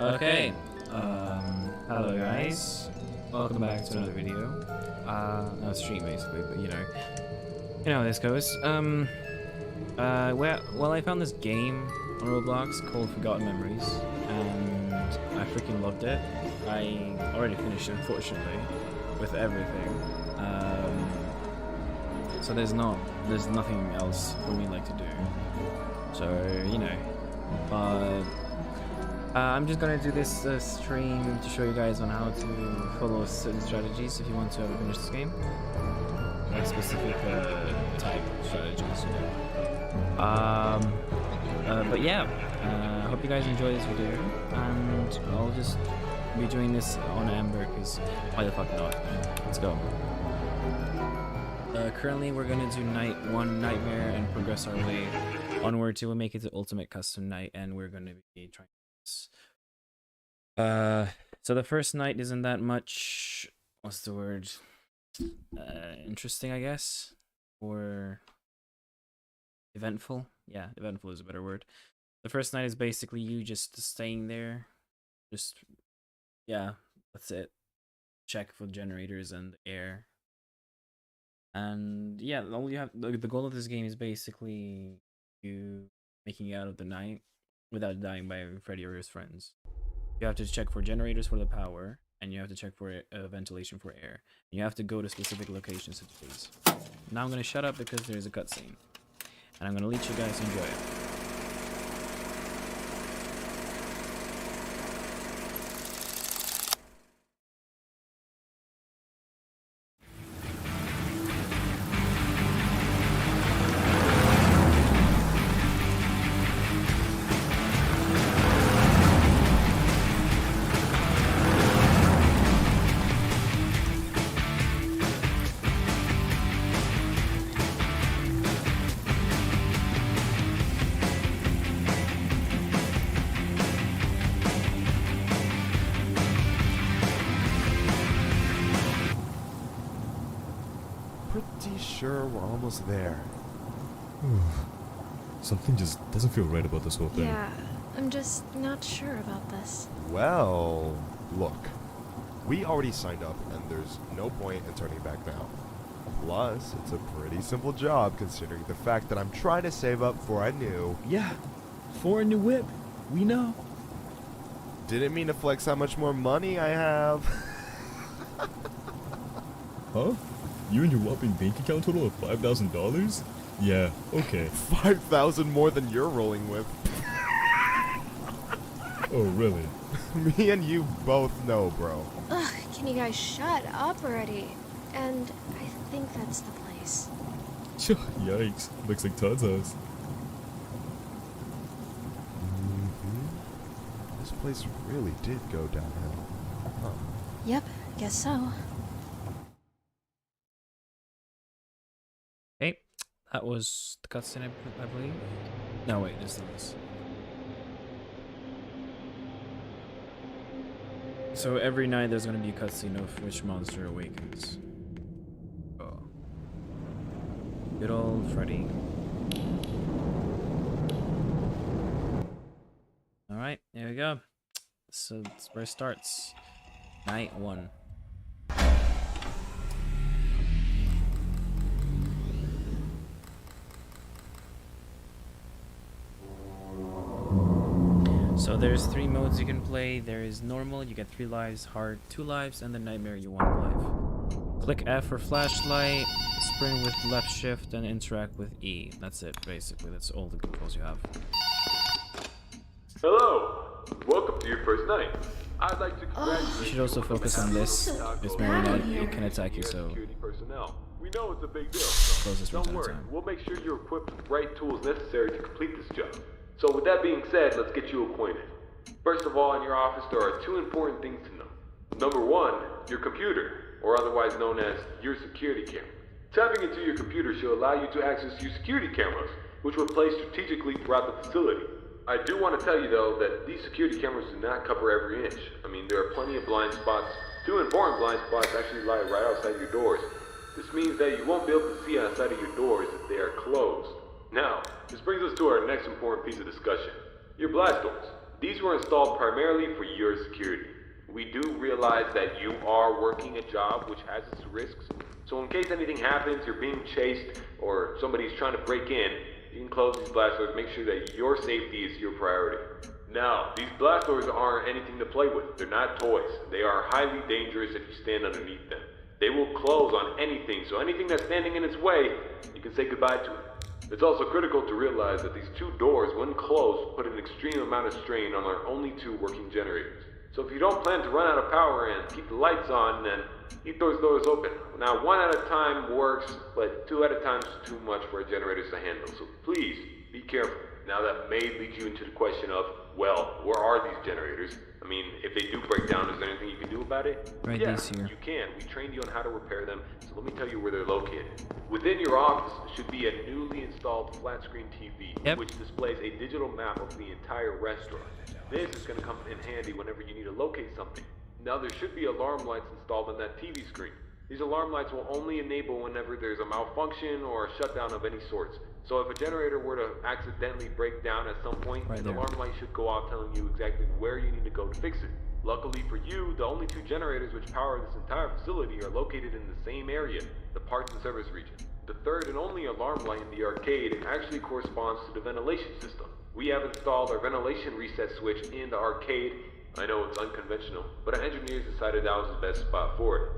Okay, hello guys. Welcome back to another video. No stream basically, but you know how this goes. Well, I found this game on Roblox called Forgotten Memories, and I freaking loved it. I already finished it, unfortunately, with everything. So there's nothing else for me like to do. So you know, but. I'm just gonna do this stream to show you guys on how to follow certain strategies if you want to ever finish this game. Like specific type of strategies, you know. But yeah, I hope you guys enjoy this video, and I'll just be doing this on Amber because why the fuck not? Let's go. Currently, we're gonna do night 1 nightmare and progress our way onward till we make it to ultimate custom night, and we're gonna be trying. So the first night isn't that much, what's the word, interesting, I guess, or eventful. Yeah, eventful is a better word. The first night is basically you just staying there, yeah, that's it. Check for generators and air, and yeah, all you have, the goal of this game is basically you making it out of the night without dying by Freddy or his friends. You have to check for generators for the power, and you have to check for ventilation for air. You have to go to specific locations to do these. Now I'm going to shut up because there's a cutscene, and I'm going to let you guys enjoy it. Pretty sure we're almost there. Something just doesn't feel right about this whole thing. Yeah, I'm just not sure about this. Well, look. We already signed up, and there's no point in turning back now. Plus, it's a pretty simple job considering the fact that I'm trying to save up for a new... Yeah, for a new whip. We know. Didn't mean to flex how much more money I have. Huh? You and your whopping bank account total of $5,000? Yeah, okay. 5,000 more than you're rolling with. Oh, really? Me and you both know, bro. Ugh, can you guys shut up already? And I think that's the place. Yikes. Looks like Todd's house. This place really did go downhill. Huh. Yep, guess so. Okay, that was the cutscene, I believe. No, wait, this is. So every night there's gonna be a cutscene of which monster awakens. Oh. Good old Freddy. Alright, here we go. So that's where it starts. Night 1. So there's 3 modes you can play. There is normal, you get 3 lives, hard 2 lives, and the nightmare you 1 life. Click F for flashlight, sprint with left shift, and interact with E. That's it, basically. That's all the controls you have. Hello! Welcome to your first night. I'd like to congratulate You should also focus on this. It's marionette, it can attack you, so security personnel. We know it's a big deal, close this from don't time to worry. time. We'll make sure you're equipped with the right tools necessary to complete this job. So with that being said, let's get you acquainted. First of all, in your office there are 2 important things to know. Number 1, your computer, or otherwise known as your security camera. Tapping into your computer should allow you to access your security cameras, which were placed strategically throughout the facility. I do want to tell you though that these security cameras do not cover every inch. I mean, there are plenty of blind spots. 2 important blind spots actually lie right outside your doors. This means that you won't be able to see outside of your doors if they are closed. Now, this brings us to our next important piece of discussion. Your blast doors. These were installed primarily for your security. We do realize that you are working a job which has its risks, so in case anything happens, you're being chased, or somebody's trying to break in, you can close these blast doors, make sure that your safety is your priority. Now, these blast doors aren't anything to play with. They're not toys. They are highly dangerous if you stand underneath them. They will close on anything, so anything that's standing in its way, you can say goodbye to it. It's also critical to realize that these two doors, when closed, put an extreme amount of strain on our only two working generators. So if you don't plan to run out of power and keep the lights on, then keep those doors open. Now, one at a time works, but two at a time is too much for our generators to handle, so please, be careful. Now that may lead you into the question of, well, where are these generators? I mean, if they do break down, is there anything you can do about it? Right, yeah, these here. you can. We trained you on how to repair them, so let me tell you where they're located. Within your office should be a newly installed flat screen TV, Yep. which displays a digital map of the entire restaurant. This is going to come in handy whenever you need to locate something. Now there should be alarm lights installed on that TV screen. These alarm lights will only enable whenever there's a malfunction or a shutdown of any sorts. So if a generator were to accidentally break down at some point, Right an there. alarm light should go off telling you exactly where you need to go to fix it. Luckily for you, the only two generators which power this entire facility are located in the same area, the parts and service region. The third and only alarm light in the arcade actually corresponds to the ventilation system. We have installed our ventilation reset switch in the arcade. I know it's unconventional, but our engineers decided that was the best spot for it.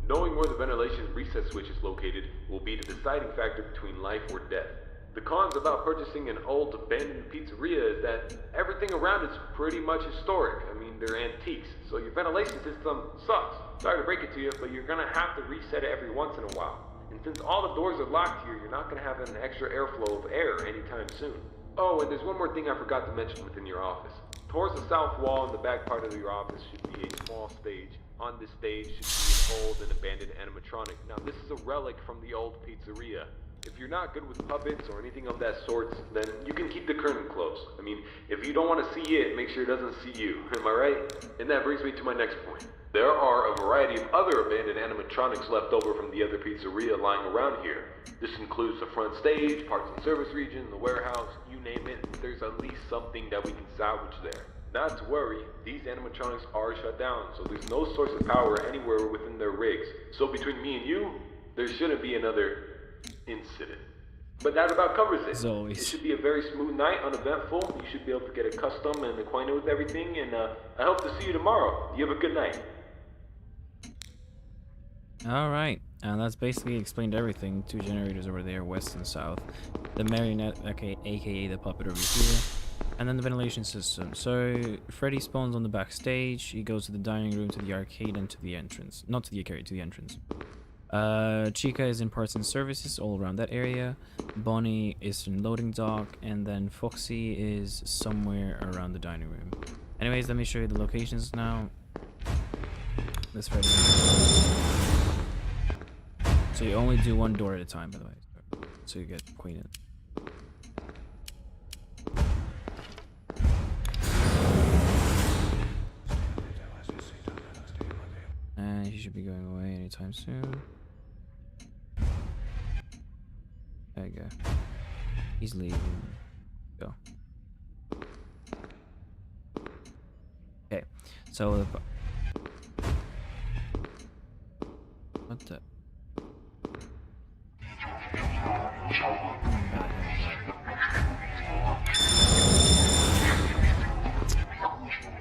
Knowing where the ventilation reset switch is located will be the deciding factor between life or death. The cons about purchasing an old abandoned pizzeria is that everything around it's pretty much historic. I mean, they're antiques, so your ventilation system sucks. Sorry to break it to you, but you're gonna have to reset it every once in a while. And since all the doors are locked here, you're not gonna have an extra airflow of air anytime soon. Oh, and there's one more thing I forgot to mention within your office. Towards the south wall in the back part of your office should be a small stage. On this stage should be an old and abandoned animatronic. Now, this is a relic from the old pizzeria. If you're not good with puppets or anything of that sort, then you can keep the curtain closed. I mean, if you don't want to see it, make sure it doesn't see you. Am I right? And that brings me to my next point. There are a variety of other abandoned animatronics left over from the other pizzeria lying around here. This includes the front stage, parts and service region, the warehouse, you name it. There's at least something that we can salvage there. Not to worry, these animatronics are shut down, so there's no source of power anywhere within their rigs. So between me and you, there shouldn't be another incident. But that about covers it. As always. It should be a very smooth night, uneventful. You should be able to get accustomed and acquainted with everything, and I hope to see you tomorrow. You have a good night. Alright, and that's basically explained everything. Two generators over there, west and south. The marionette, aka the puppet over here. And then the ventilation system. So, Freddy spawns on the backstage. He goes to the dining room, to the arcade, and to the entrance. Not to the arcade, to the entrance. Chica is in parts and services all around that area. Bonnie is in loading dock. And then Foxy is somewhere around the dining room. Anyways, let me show you the locations now. This Freddy. So you only do one door at a time, by the way. So you get acquainted. And he should be going away anytime soon. There you go. He's leaving. Go. Okay. So what the?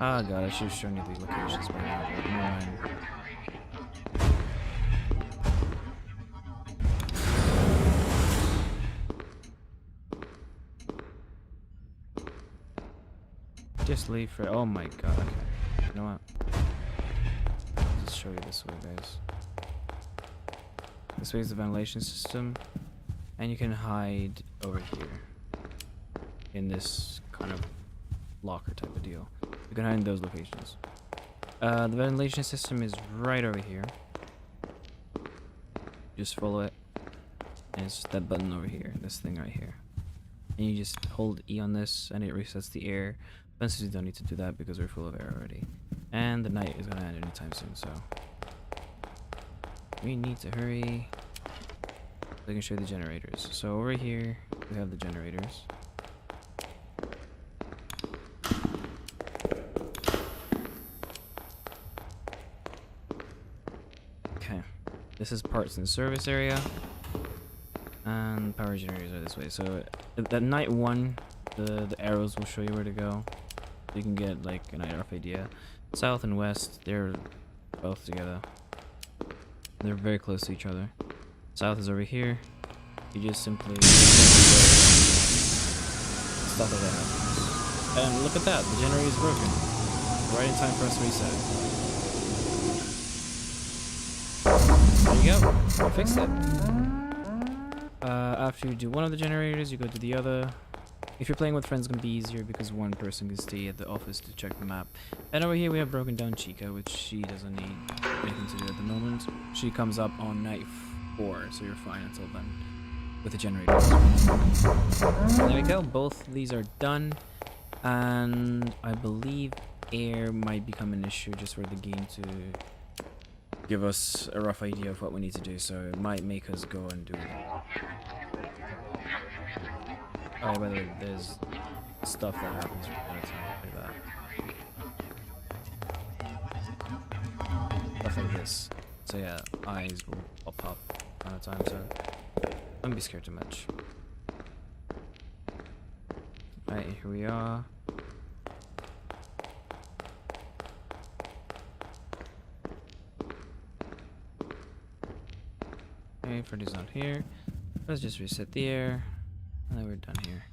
Ah, God, I should have shown you these locations by now, but never mind. Just leave for. Oh my God, okay. You know what? I'll just show you this way, guys. This way is the ventilation system, and you can hide over here in this kind of locker type of deal. You can hide in those locations. The ventilation system is right over here. Just follow it, and it's that button over here, this thing right here. And you just hold E on this, and it resets the air. But since you don't need to do that because we're full of air already. And the night is gonna end anytime soon, so we need to hurry. I can show you the generators. So over here we have the generators. this is parts and service area. And power generators are this way. So at night 1, the arrows will show you where to go. You can get like an rough idea. South and west, they're both together. They're very close to each other. South is over here. You just simply stuff like that happens. And look at that, the generator is broken. Right in time for us to reset it. There you go. I fixed it. After you do one of the generators, you go to the other. If you're playing with friends, it's gonna be easier because one person can stay at the office to check the map. And over here we have broken down Chica, which she doesn't need anything to do at the moment. She comes up on night 4, so you're fine until then with the generators. There we go. Both of these are done, and I believe air might become an issue just for the game to give us a rough idea of what we need to do, so it might make us go and do it. Oh, by the way, there's stuff that happens when it's like that. Stuff like this. So yeah, eyes will pop up all the time, so don't be scared too much. Alright, here we are. Okay, Freddy's not here. Let's just reset the air. And then we're done here.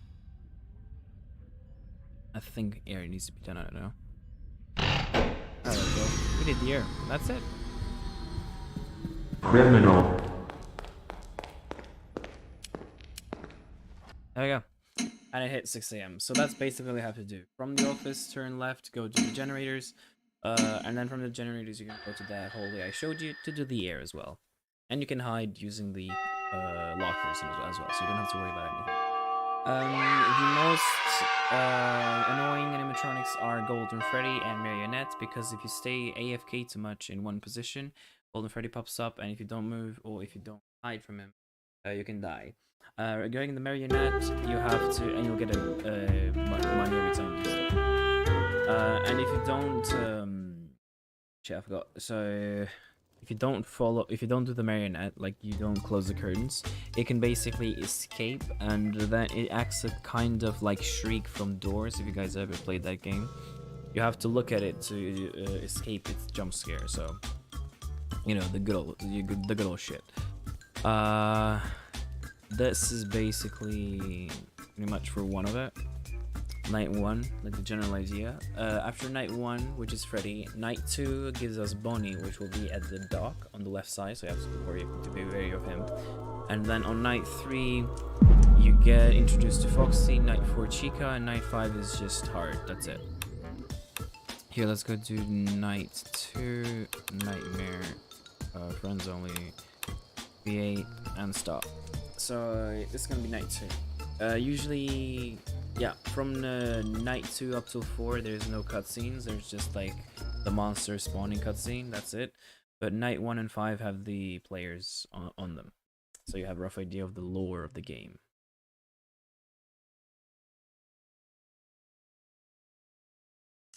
I think air needs to be done, I don't know. There we go. We did the air. That's it. Criminal. There we go. And it hit 6 AM. So that's basically what you have to do. From the office, turn left, go to the generators. And then from the generators, you can go to that hallway I showed you to do the air as well. And you can hide using the lockers as well, so you don't have to worry about anything. The most annoying animatronics are Golden Freddy and Marionette, because if you stay AFK too much in one position, Golden Freddy pops up, and if you don't move or if you don't hide from him, you can die. Regarding the Marionette, you have to, and you'll get a money every time you do it. And if you don't, shit, I forgot. So if you don't do the Marionette, like you don't close the curtains, it can basically escape, and then it acts a kind of like Shriek from Doors. If you guys ever played that game, you have to look at it to escape its jump scare. So, you know, the good old shit. This is basically pretty much for one of it. Night 1, like the general idea. After night 1, which is Freddy, night 2 gives us Bonnie, which will be at the dock on the left side, so you have to be wary of him. And then on night 3, you get introduced to Foxy, night 4 Chica, and night 5 is just hard. That's it. Here, let's go to night 2, Nightmare, Friends Only, V8, and stop. So this is gonna be night 2. Usually, yeah, from night 2 up till 4, there's no cutscenes. There's just like the monster spawning cutscene. That's it. But night 1 and 5 have the players on them, so you have a rough idea of the lore of the game.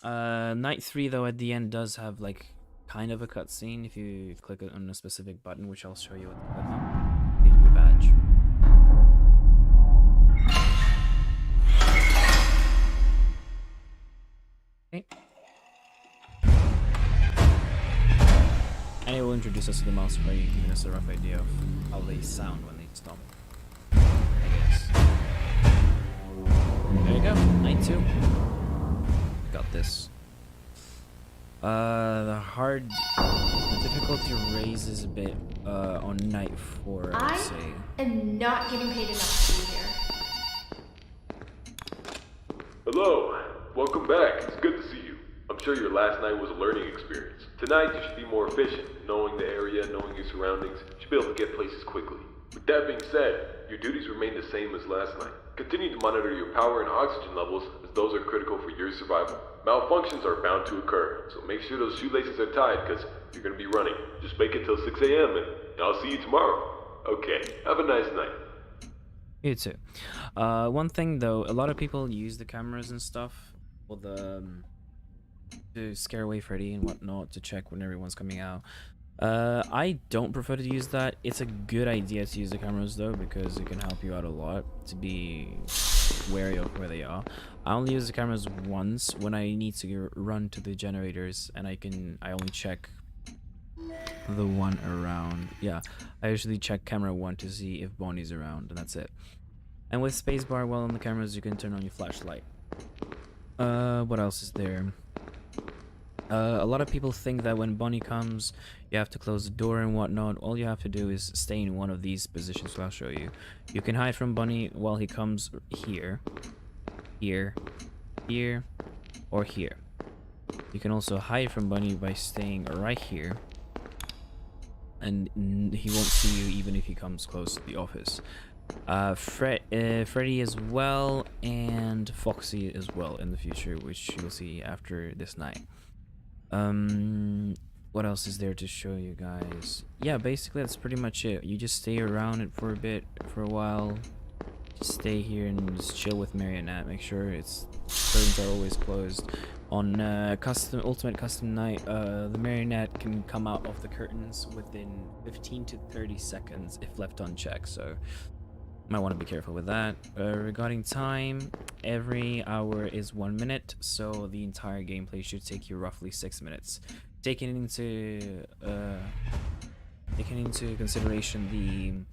Night 3 though at the end does have like kind of a cutscene if you click on a specific button, which I'll show you at the button. Gives you a badge. Okay. And it will introduce us to the monster by giving us a rough idea of how they sound when they stomp. I guess. There you go, night 2. Got this. The difficulty raises a bit on night 4, I would say. I am not getting paid enough to be here. Hello, welcome back. It's good to see you. I'm sure your last night was a learning experience. Tonight you should be more efficient. Knowing the area, knowing your surroundings, you should be able to get places quickly. With that being said, your duties remain the same as last night. Continue to monitor your power and oxygen levels, as those are critical for your survival. Malfunctions are bound to occur, so make sure those shoelaces are tied, because you're going to be running. Just make it till 6 AM and I'll see you tomorrow. Okay, have a nice night. You too. One thing though, a lot of people use the cameras and stuff for the to scare away Freddy and whatnot, to check when everyone's coming out. I don't prefer to use that. It's a good idea to use the cameras though, because it can help you out a lot to be wary of where they are. I only use the cameras once when I need to run to the generators, and I only check the one around. Yeah, I usually check camera 1 to see if Bonnie's around, and that's it. And with spacebar while on the cameras, you can turn on your flashlight. What else is there? A lot of people think that when Bonnie comes, you have to close the door and whatnot. All you have to do is stay in one of these positions, so I'll show you. You can hide from Bonnie while he comes here, here, here, or here. You can also hide from Bonnie by staying right here, and he won't see you even if he comes close to the office. Freddy as well, and Foxy as well in the future, which you'll see after this night. What else is there to show you guys? Yeah, basically that's pretty much it. You just stay around it for a while. Just stay here and just chill with Marionette. Make sure its curtains are always closed. On ultimate custom night, the Marionette can come out of the curtains within 15 to 30 seconds if left unchecked, so might want to be careful with that. Regarding time, every hour is 1 minute, so the entire gameplay should take you roughly 6 minutes. Taking into consideration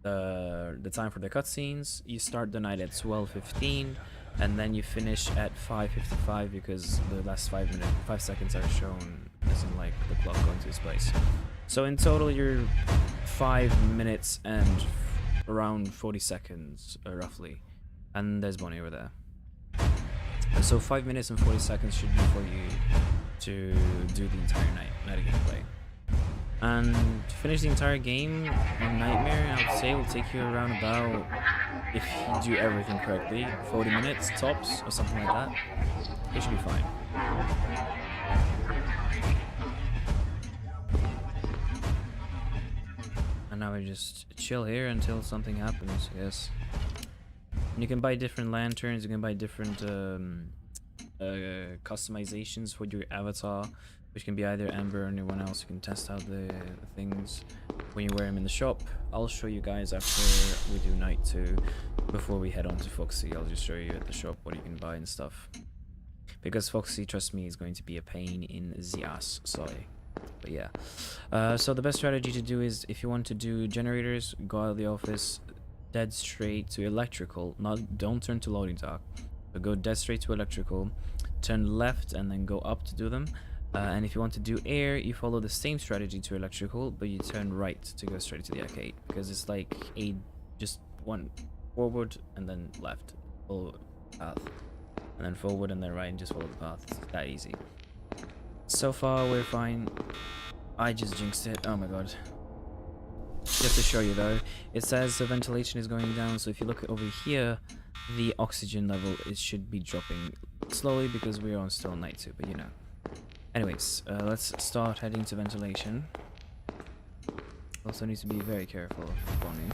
the time for the cutscenes, you start the night at 12:15, and then you finish at 5:55 because the last 5 seconds are shown as in like the clock going to its place. So in total, you're 5 minutes and around 40 seconds, roughly. And there's Bonnie over there. So 5 minutes and 40 seconds should be for you to do the entire night of gameplay. And to finish the entire game on Nightmare, I would say it will take you around about, if you do everything correctly, 40 minutes tops or something like that. It should be fine. And now we just chill here until something happens, I guess. And you can buy different lanterns, you can buy different customizations for your avatar, which can be either Amber or anyone else. You can test out the things when you wear them in the shop. I'll show you guys after we do night 2. Before we head on to Foxy, I'll just show you at the shop what you can buy and stuff. Because Foxy, trust me, is going to be a pain in the ass, sorry. But yeah, so the best strategy to do is, if you want to do generators, go out of the office, dead straight to electrical. Don't turn to loading dock, but go dead straight to electrical, turn left and then go up to do them. And if you want to do air, you follow the same strategy to electrical, but you turn right to go straight to the arcade, because it's like just one forward and then left, follow the path, and then forward and then right, and just follow the path. It's that easy. So far we're fine. I just jinxed it. Oh my god. Just to show you though, it says the ventilation is going down, so if you look over here, the oxygen level should be dropping slowly because we're on still night 2, but you know. Anyways, let's start heading to ventilation. Also need to be very careful of Bonnie.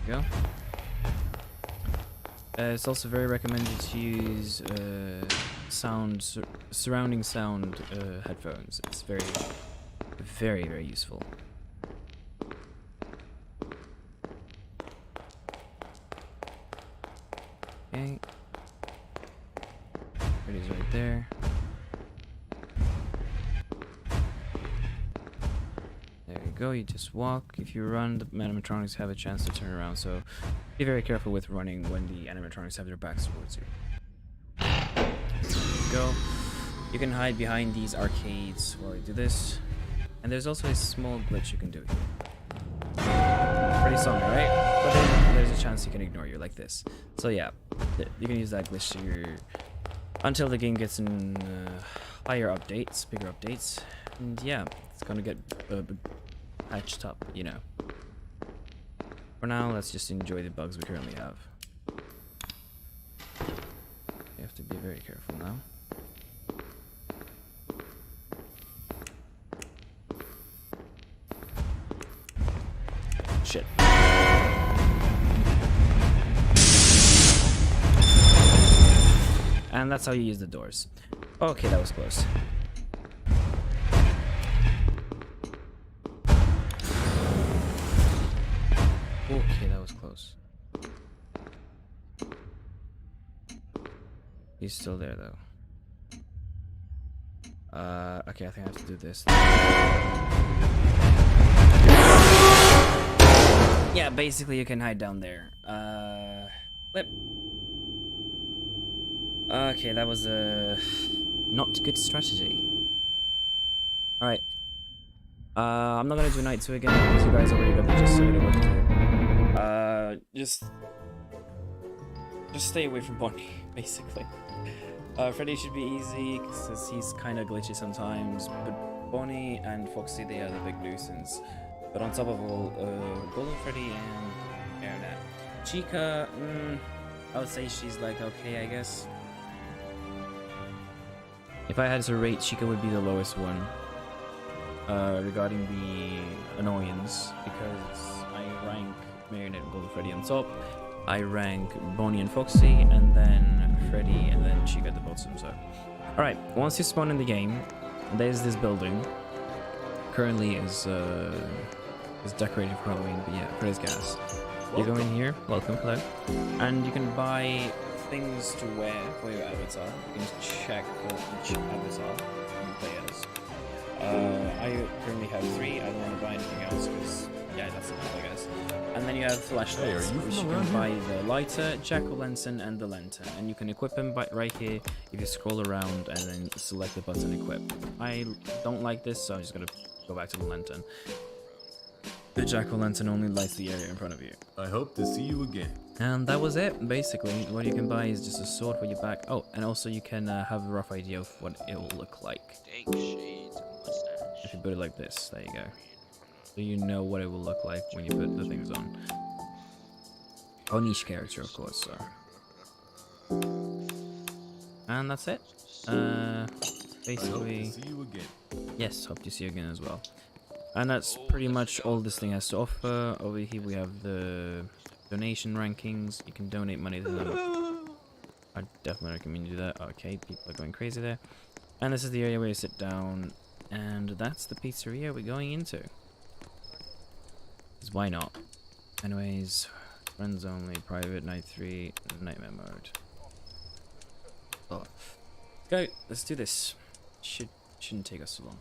There you go. It's also very recommended to use surrounding sound headphones. It's very, very, very useful. Okay. It is right there. There you go, you just walk. If you run, the animatronics have a chance to turn around, so be very careful with running when the animatronics have their backs towards you. There you go. You can hide behind these arcades while you do this. And there's also a small glitch you can do here. Pretty something, right? But then there's a chance he can ignore you like this. So yeah, you can use that glitch to your... until the game gets in higher updates, bigger updates. And yeah, it's gonna get patched up, you know. For now, let's just enjoy the bugs we currently have. You have to be very careful now. Shit. And that's how you use the doors. Okay, that was close. Okay, that was close. He's still there though. Okay, I think I have to do this. Yeah, basically you can hide down there. Flip. Okay, that was a not good strategy. Alright. I'm not gonna do night 2 again because you guys already got the gist of what to do. Just stay away from Bonnie, basically. Freddy should be easy because he's kind of glitchy sometimes, but Bonnie and Foxy, they are the big nuisance. But on top of all, Golden Freddy and Aaronette. Chica, I would say she's like okay, I guess. If I had to rate, Chica would be the lowest one regarding the annoyance, because I rank Marionette and Golden Freddy on top. I rank Bonnie and Foxy, and then Freddy, and then Chica at the bottom. So, alright, once you spawn in the game, there's this building. Currently is decorated for Halloween, but yeah, Freddy's gas. You go in here, welcome, hello, and you can buy things to wear for your avatar. You can just check for each avatar you play as. I currently have 3. I don't want to buy anything else because, yeah, that's enough, I guess. And then you have flashlights, which you can buy the lighter, jack-o'-lantern, and the lantern. And you can equip them right here if you scroll around and then select the button equip. I don't like this, so I'm just gonna go back to the lantern. The jack-o'-lantern only lights the area in front of you. I hope to see you again. And that was it, basically. What you can buy is just a sword for your back. Oh, and also you can have a rough idea of what it will look like. If you put it like this, there you go. So you know what it will look like when you put the things on. On each character, of course, so. And that's it. Basically, I hope to see you again. yes, hope to see you again as well. And that's pretty much all this thing has to offer. Over here we have the donation rankings. You can donate money to them. I definitely recommend you do that. Okay, people are going crazy there. And this is the area where you sit down. And that's the pizzeria we're going into. 'Cause why not? Anyways, friends only, private, night 3, nightmare mode. Oh. Let's go, let's do this. Shouldn't take us too long.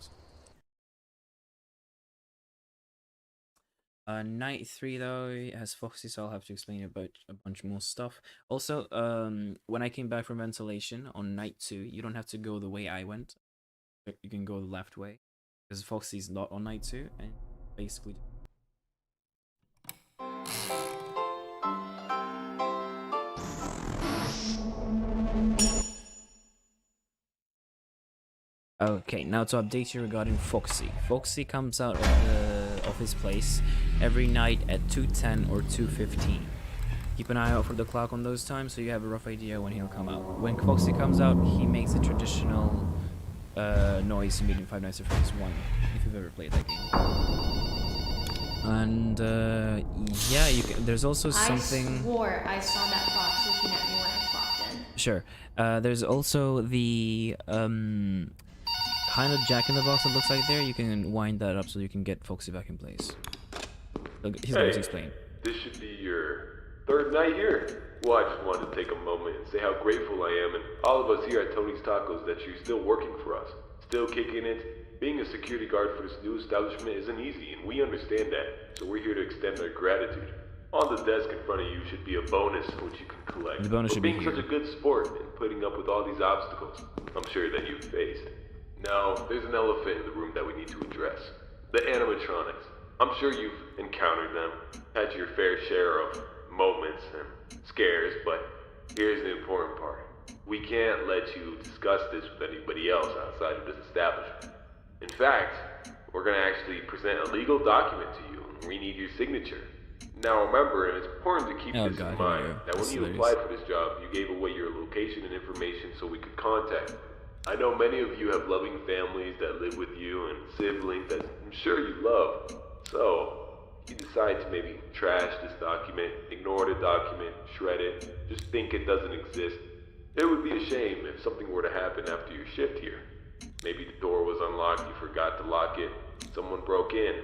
Night 3 though, it has Foxy, so I'll have to explain about a bunch more stuff. Also, when I came back from ventilation on night 2, you don't have to go the way I went. You can go the left way, because Foxy's not on night 2, and basically... Okay, now to update you regarding Foxy. Foxy comes out of his place every night at 2:10 or 2:15. Keep an eye out for the clock on those times so you have a rough idea when he'll come out. When Foxy comes out, he makes a traditional noise made in Five Nights at Freddy's 1, if you've ever played that game. And yeah, there's also something... I swore I saw that fox looking at me when I clocked in. Sure. There's also the kind of jack-in-the-box that looks like there. You can wind that up so you can get Foxy back in place. So he's going to explain. This should be your 3rd night here. Well, I just wanted to take a moment and say how grateful I am, and all of us here at Tony's Tacos, that you're still working for us, still kicking it. Being a security guard for this new establishment isn't easy, and we understand that, so we're here to extend our gratitude. On the desk in front of you should be a bonus which you can collect. The bonus should be being here. such a good sport and putting up with all these obstacles I'm sure that you've faced. Now, there's an elephant in the room that we need to address. The animatronics. I'm sure you've encountered them, had your fair share of moments and scares, but here's the important part. We can't let you discuss this with anybody else outside of this establishment. In fact, we're going to actually present a legal document to you, and we need your signature. Now remember, and it's important to keep this in mind, that when you applied for this job, you gave away your location and information so we could contact you. I know many of you have loving families that live with you and siblings that I'm sure you love. So, if you decide to maybe trash this document, ignore the document, shred it, just think it doesn't exist, it would be a shame if something were to happen after your shift here. Maybe the door was unlocked, you forgot to lock it, someone broke in.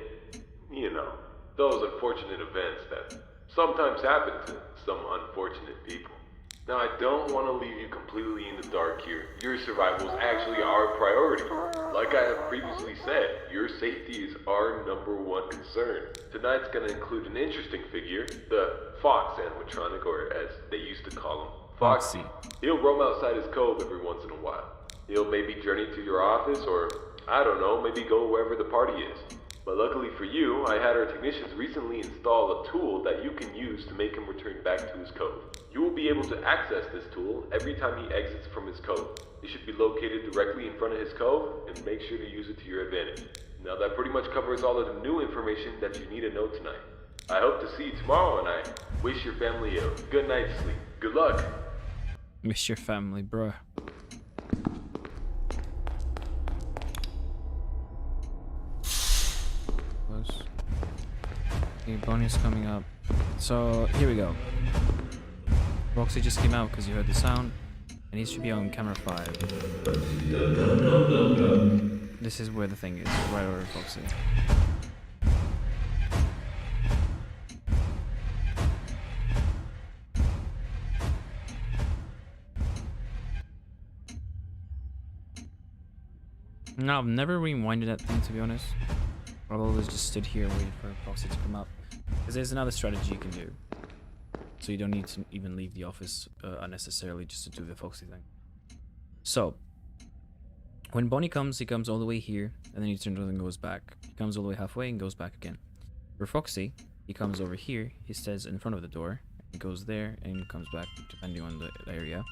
You know, those unfortunate events that sometimes happen to some unfortunate people. Now, I don't want to leave you completely in the dark here. Your survival is actually our priority. Like I have previously said, your safety is our #1 concern. Tonight's going to include an interesting figure, the Fox animatronic, or as they used to call him, Foxy. He'll roam outside his cove every once in a while. He'll maybe journey to your office, or, I don't know, maybe go wherever the party is. But luckily for you, I had our technicians recently install a tool that you can use to make him return back to his cove. You will be able to access this tool every time he exits from his cove. It should be located directly in front of his cove, and make sure to use it to your advantage. Now that pretty much covers all of the new information that you need to know tonight. I hope to see you tomorrow, and I wish your family a good night's sleep. Good luck! Miss your family, bruh. Close. Okay, bonus coming up. So, here we go. Roxy just came out because you heard the sound, and he should be on camera 5. This is where the thing is, right over Roxy. No, I've never rewinded that thing, to be honest. I've always just stood here and waited for Foxy to come up. Because there's another strategy you can do. So you don't need to even leave the office unnecessarily just to do the Foxy thing. So, when Bonnie comes, he comes all the way here, and then he turns around and goes back. He comes all the way halfway and goes back again. For Foxy, he comes over here, he stays in front of the door, he goes there, and comes back depending on the area.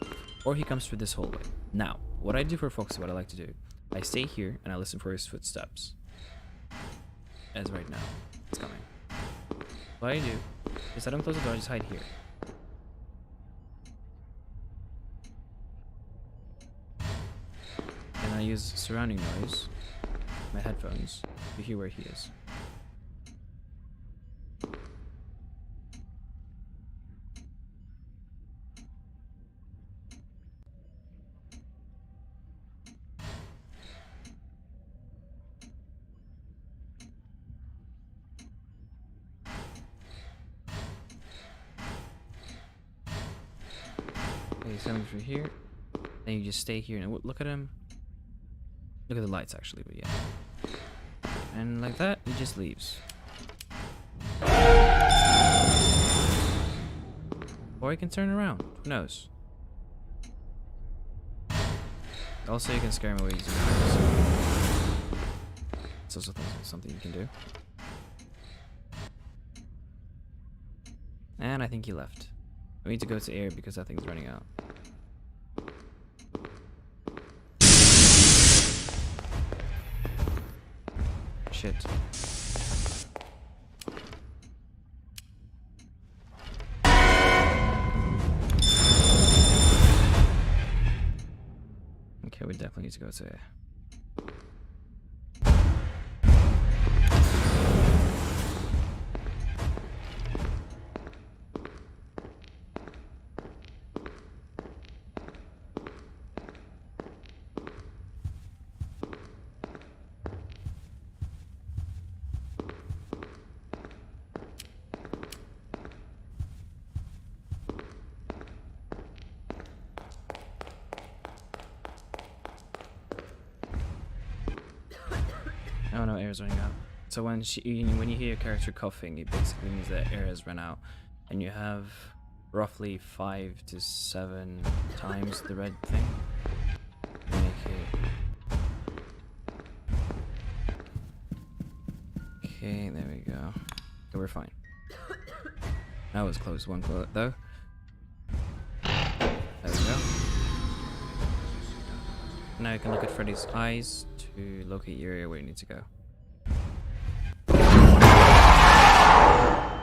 Or he comes through this hallway. Now, what I do for Foxy, what I like to do, I stay here and I listen for his footsteps. As right now, it's coming. What I do is I don't close the door, I just hide here. And I use surrounding noise, my headphones, to hear where he is. He's coming through here, then you just stay here and look at him. Look at the lights actually, but yeah. And like that, he just leaves. Or he can turn around, who knows? Also, you can scare him away using the it's also something you can do. And I think he left. We need to go to air because that thing's running out. Shit. Okay, we definitely need to go to air. Oh no, air is running out. So when you hear a character coughing, it basically means that air has run out, and you have roughly 5 to 7 times the red thing. Make it. Okay, there we go. Okay, we're fine. That was close. One close though. There we go. Now you can look at Freddy's eyes to locate your area where you need to go.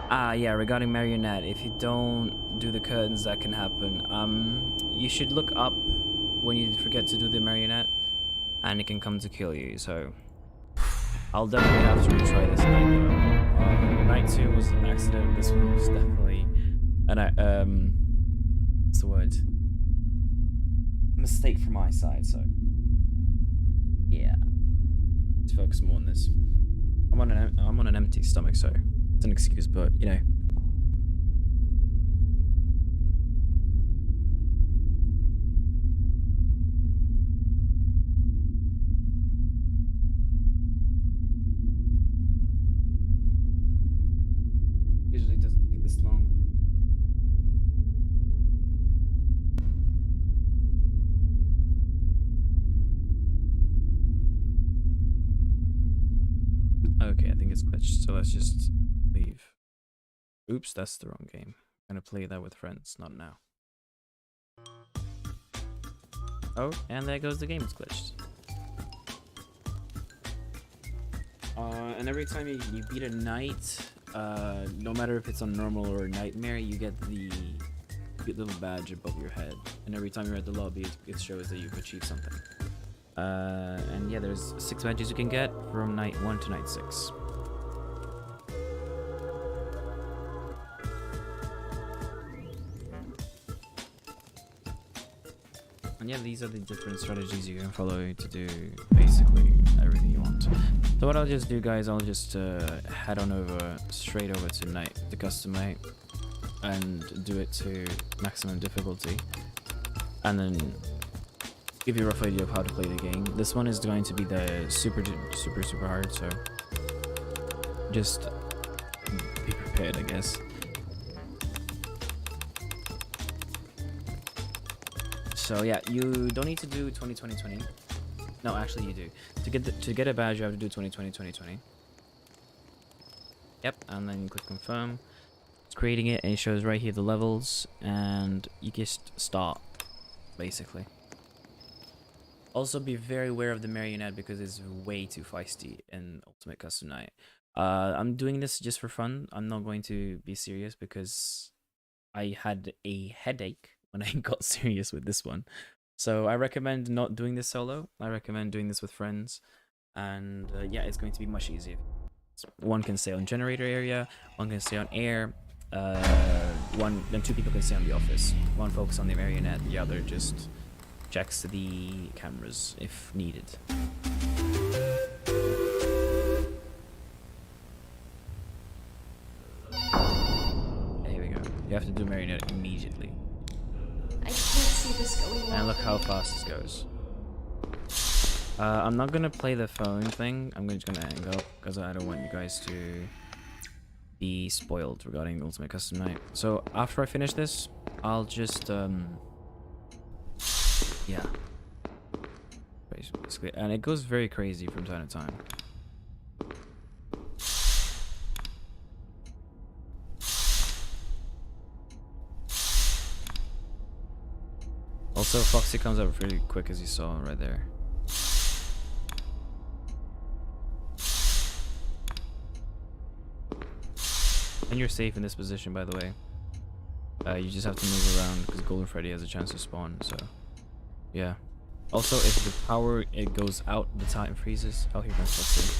Ah, yeah, regarding Marionette, if you don't do the curtains, that can happen. You should look up when you forget to do the Marionette, and it can come to kill you, so I'll definitely have to retry this night, though. Night 2 was an accident, this one was definitely what's the word? Mistake from my side, so yeah. Let's focus more on this. I'm on an empty stomach, so it's an excuse, but you know. glitched, so let's just leave. Oops, that's the wrong game. I'm gonna play that with friends, not now. Oh, and there goes the game, it's glitched. And every time you beat a night, no matter if it's on normal or nightmare, you get the little badge above your head. And every time you're at the lobby, it shows that you've achieved something. And yeah, there's 6 badges you can get from night 1 to night 6. And yeah, these are the different strategies you can follow to do basically everything you want. So what I'll just do, guys, I'll just head on over straight over to night, the custom night, and do it to maximum difficulty, and then give you a rough idea of how to play the game. This one is going to be the super hard, so just be prepared, I guess. So yeah, you don't need to do 2020. No, actually you do. To get a badge, you have to do 2020. Yep, and then you click confirm. It's creating it, and it shows right here the levels, and you just start, basically. Also, be very aware of the marionette because it's way too feisty in Ultimate Custom Night. I'm doing this just for fun. I'm not going to be serious because I had a headache when I got serious with this one. So I recommend not doing this solo. I recommend doing this with friends. And yeah, it's going to be much easier. So one can stay on generator area, one can stay on air, then 2 people can stay on the office. One focus on the marionette, the other just checks the cameras if needed. Here we go. You have to do marionette immediately. I can't see this going well. And look how fast this goes. I'm not gonna play the phone thing. I'm just gonna hang up because I don't want you guys to be spoiled regarding Ultimate Custom Night. So after I finish this, I'll just yeah, basically, and it goes very crazy from time to time. Also, Foxy comes up pretty quick, as you saw right there. And you're safe in this position, by the way. You just have to move around because Golden Freddy has a chance to spawn, so yeah. Also, if the power goes out, the time freezes. Oh, here comes Foxy.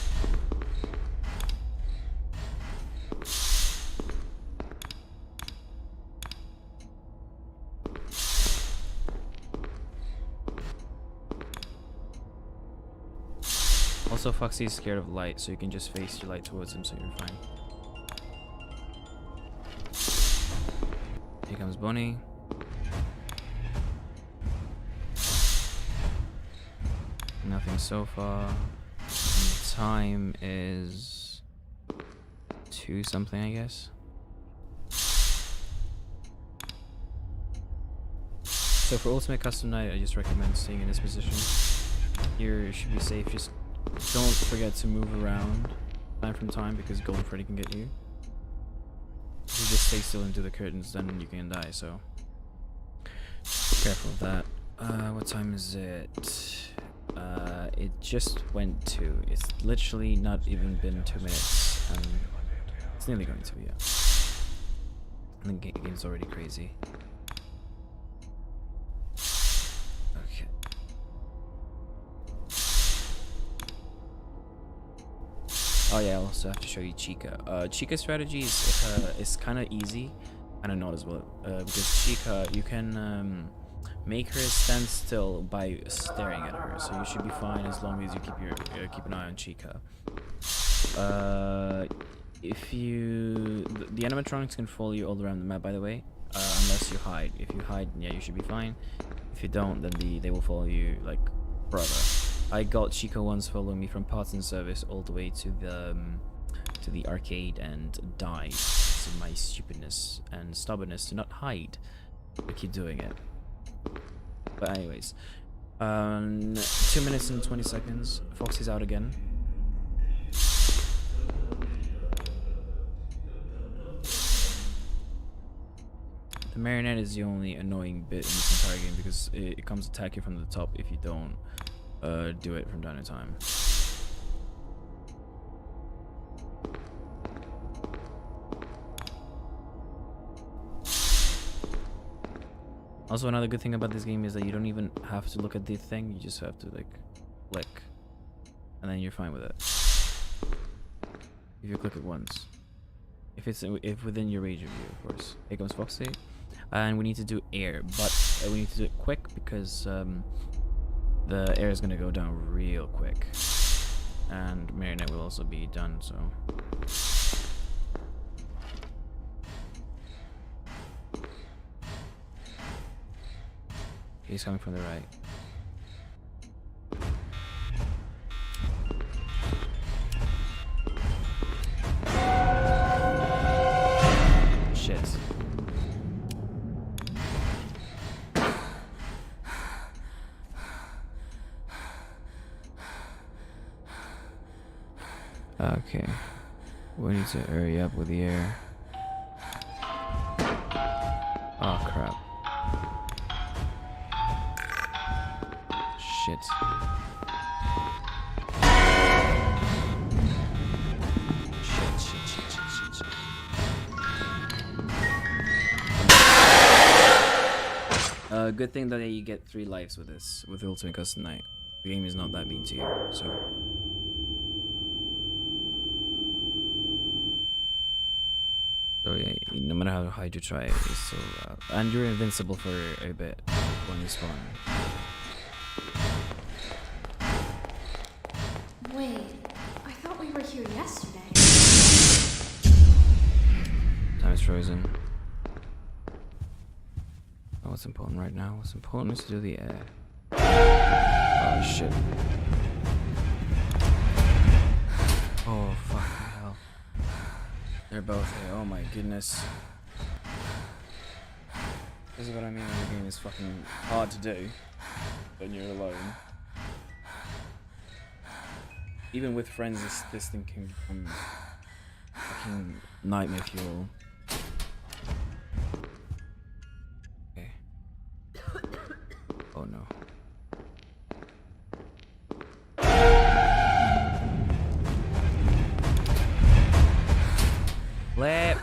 Also, Foxy is scared of light, so you can just face your light towards him, so you're fine. Here comes Bunny. Nothing so far. And the time is 2 something, I guess. So for Ultimate Custom Night, I just recommend staying in this position. You should be safe. Just don't forget to move around time from time because Golden Freddy can get you. If you just stay still into the curtains, then you can die, so careful of that. What time is it? It just went 2. It's literally not even been 2 minutes, and it's nearly going to be, yeah. And the game's already crazy. Okay. Oh yeah, I also have to show you Chica. Chica's strategy is kind of easy, kind of not as well, because Chica, you can make her stand still by staring at her, so you should be fine as long as you keep an eye on Chica. If you the animatronics can follow you all around the map, by the way, unless you hide. If you hide, yeah, you should be fine. If you don't, then they will follow you like brother. I got Chica once following me from parts and service all the way to the arcade and died because of my stupidness and stubbornness to not hide. I keep doing it. But anyways, 2 minutes and 20 seconds. Foxy's out again. The marionette is the only annoying bit in this entire game because it comes attack you from the top if you don't do it from time to time. Also, another good thing about this game is that you don't even have to look at the thing, you just have to like click and then you're fine with it. If you click it once. If within your range of view, of course. Here comes Foxy. And we need to do air, but we need to do it quick because the air is gonna go down real quick. And marionette will also be done, so. He's coming from the right. Shit. Okay. We need to hurry up with the air. Oh crap. Shit. Shit. Good thing that you get 3 lives with this, with Ultimate Custom Night. The game is not that mean to you, so. So yeah, no matter how hard you try, it's still and you're invincible for a bit when you spawn. Wait, I thought we were here yesterday. Time is frozen. Oh, what's important right now? What's important is to do the air. Oh shit. Oh fucking hell. They're both here. Oh my goodness. This is what I mean when the game is fucking hard to do when you're alone. Even with friends, this thing can become fucking nightmare fuel. Okay. Oh no. Lap.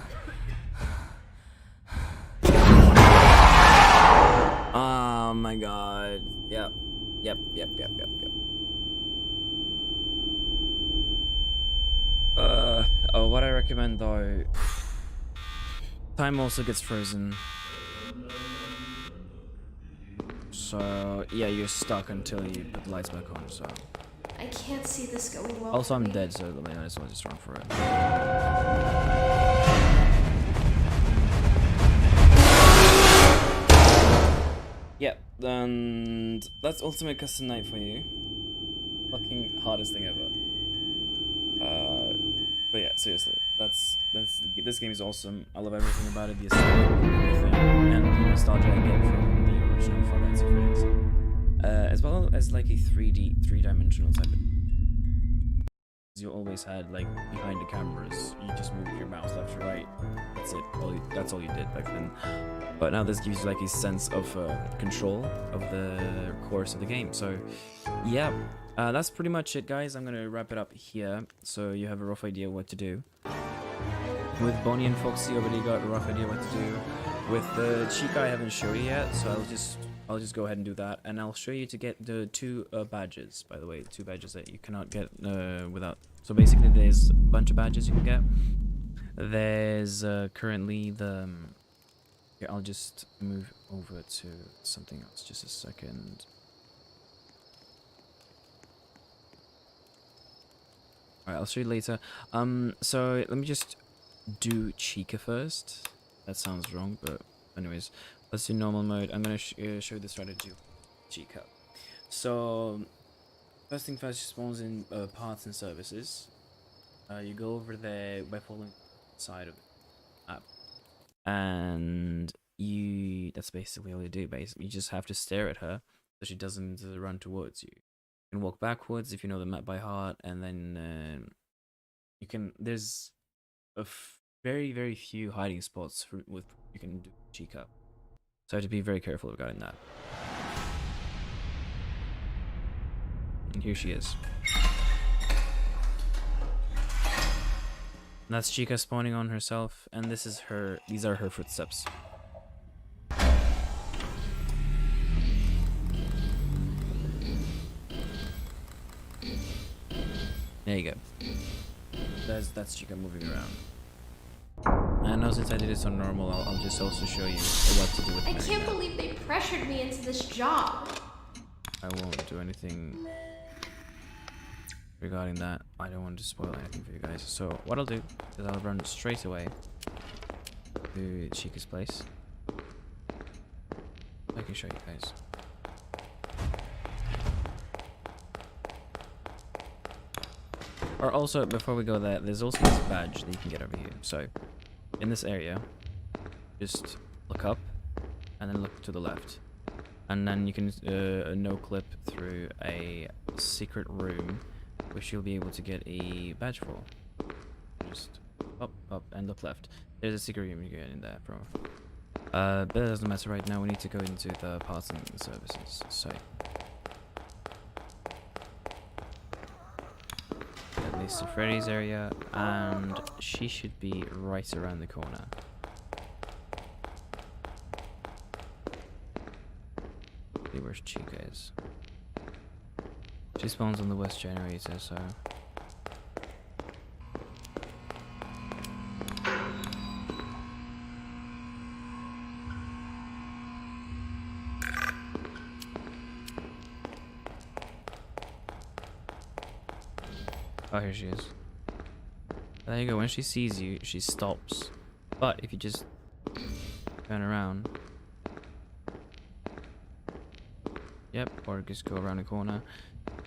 Oh my god. Yep. Oh, what I recommend though, time also gets frozen. So yeah, you're stuck until you put the lights back on. So. I can't see this going well. Also, for I'm me. dead, so I just want to just run for it. Yeah, and that's Ultimate Custom Night for you. Fucking hardest thing ever. But yeah, seriously, this game is awesome. I love everything about it, the aesthetic, everything, and the nostalgia I get from the original Five Nights at Freddy's, as well as like a 3-dimensional type of. You always had like behind the cameras, you just moved your mouse left to right. That's it. That's all you did back then. But now this gives you like a sense of control of the course of the game. So yeah, that's pretty much it, guys. I'm gonna wrap it up here, so you have a rough idea what to do. With Bonnie and Foxy, you already got a rough idea what to do. With the Chica, I haven't showed you yet, so I'll just go ahead and do that, and I'll show you to get the 2 badges. By the way, 2 badges that you cannot get without. So basically, there's a bunch of badges you can get. There's currently the. Here, I'll just move over to something else. Just a second. Alright, I'll show you later. So let me just do Chica first. That sounds wrong, but anyways, let's do normal mode. I'm gonna show you the strategy of Chica. So first thing first, she spawns in parts and services. You go over there by following the side of the app, and that's basically all you do. Basically, you just have to stare at her so she doesn't run towards you. You can walk backwards if you know the map by heart, and then you can. There's very few hiding spots you can do Chica. So I have to be very careful regarding that. And here she is. And that's Chica spawning on herself, and this is her. These are her footsteps. There you go. That's Chica moving around. And now since I did this on normal, I'll just also show you what to do with I Mary can't now. believe they pressured me into this job. I won't do anything regarding that. I don't want to spoil anything for you guys. So what I'll do is I'll run straight away to Chica's place. I can show you guys. Or also, before we go there, there's also this badge that you can get over here. So, in this area, just look up, and then look to the left. And then you can no-clip through a secret room, which you'll be able to get a badge for. Just up, and look left. There's a secret room you can get in there, bro. But that doesn't matter right now, we need to go into the parts and services. So, at least to Freddy's area, and she should be right around the corner. See where Chica is. She spawns on the west generator, so. Oh, here she is. There you go. When she sees you, she stops. But if you just turn around, yep, or just go around the corner,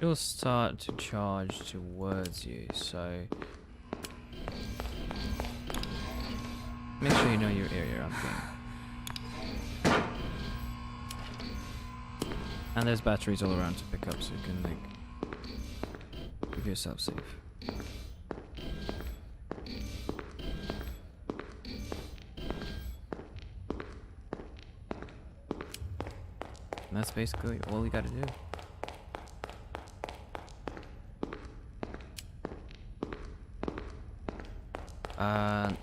it'll start to charge towards you. So make sure you know your area up there. And there's batteries all around to pick up, so you can like keep yourself safe. And that's basically all you gotta do.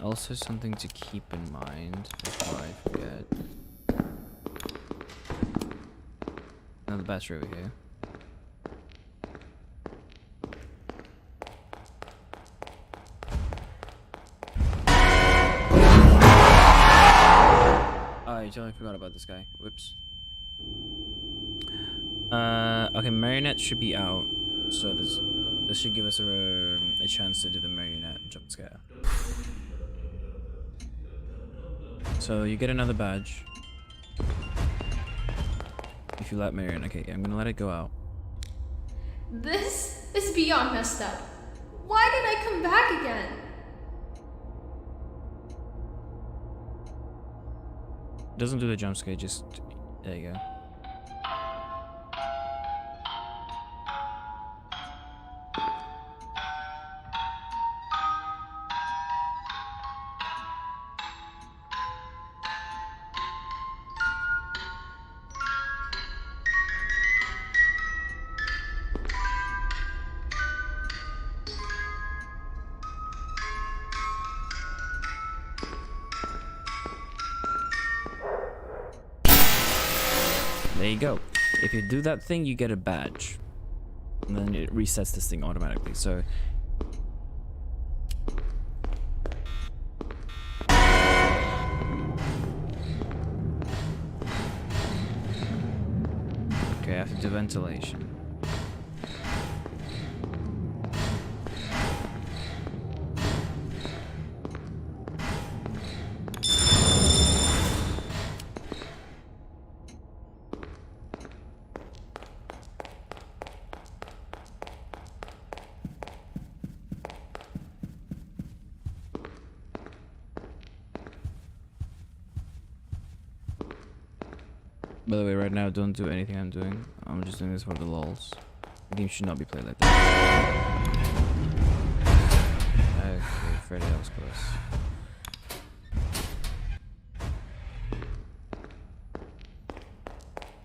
Also something to keep in mind before I forget. Another battery over here. I totally forgot about this guy. Whoops. Okay, marionette should be out, so this should give us a chance to do the marionette jump scare. So you get another badge if you let Marion. Okay, I'm gonna let it go out. This is beyond messed up. Why did I come back again? Doesn't do the jump scare, just there you go. There you go. If you do that thing, you get a badge. And then it resets this thing automatically, so. Okay, I have to do ventilation. By the way, right now, don't do anything I'm doing. I'm just doing this for the lols. The game should not be played like that. Okay, Freddy, that was close.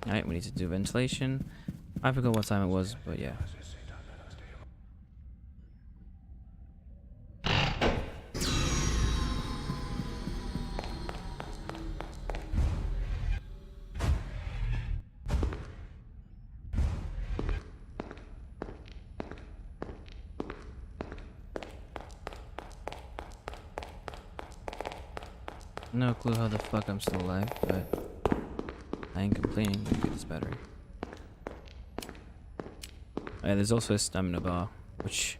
Alright, we need to do ventilation. I forgot what time it was, but yeah. No clue how the fuck I'm still alive, but I ain't complaining. Let me get this battery. Yeah, there's also a stamina bar, which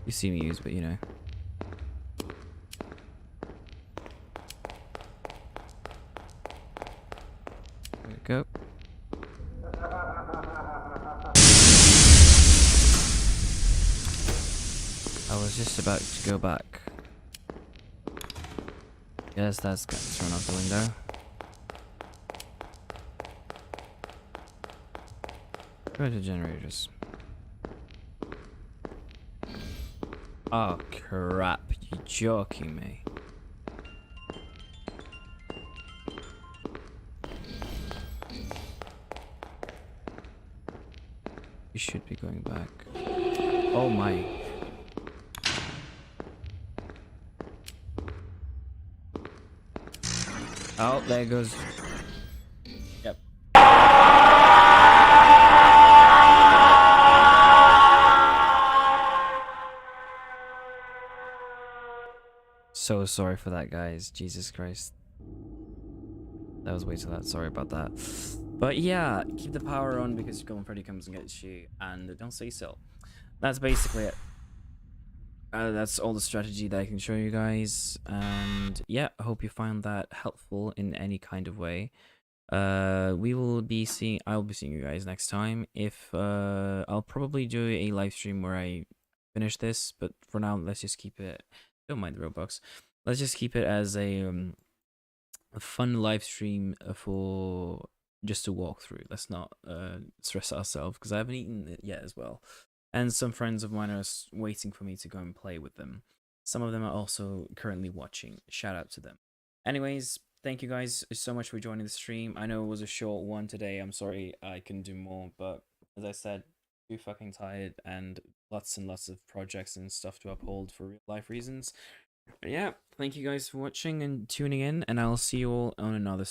you see me use, but you know. There we go. I was just about to go back. Yes, that's got thrown out the window. Go to generators. Oh crap, you joking me. You should be going back. Oh my. Oh, there goes. Yep. So sorry for that, guys. Jesus Christ. That was way too loud. Sorry about that. But yeah, keep the power on because Golden Freddy comes and gets you, and don't say so. That's basically it. That's all the strategy that I can show you guys, and yeah, I hope you found that helpful in any kind of way. I'll be seeing you guys next time. If I'll probably do a live stream where I finish this, but for now, let's just keep it. Don't mind the Roblox. Let's just keep it as a fun live stream for just a walkthrough. Let's not stress ourselves because I haven't eaten it yet as well. And some friends of mine are waiting for me to go and play with them. Some of them are also currently watching. Shout out to them. Anyways, thank you guys so much for joining the stream. I know it was a short one today. I'm sorry I couldn't do more, but as I said, too fucking tired and lots of projects and stuff to uphold for real life reasons. But yeah, thank you guys for watching and tuning in, and I'll see you all on another stream.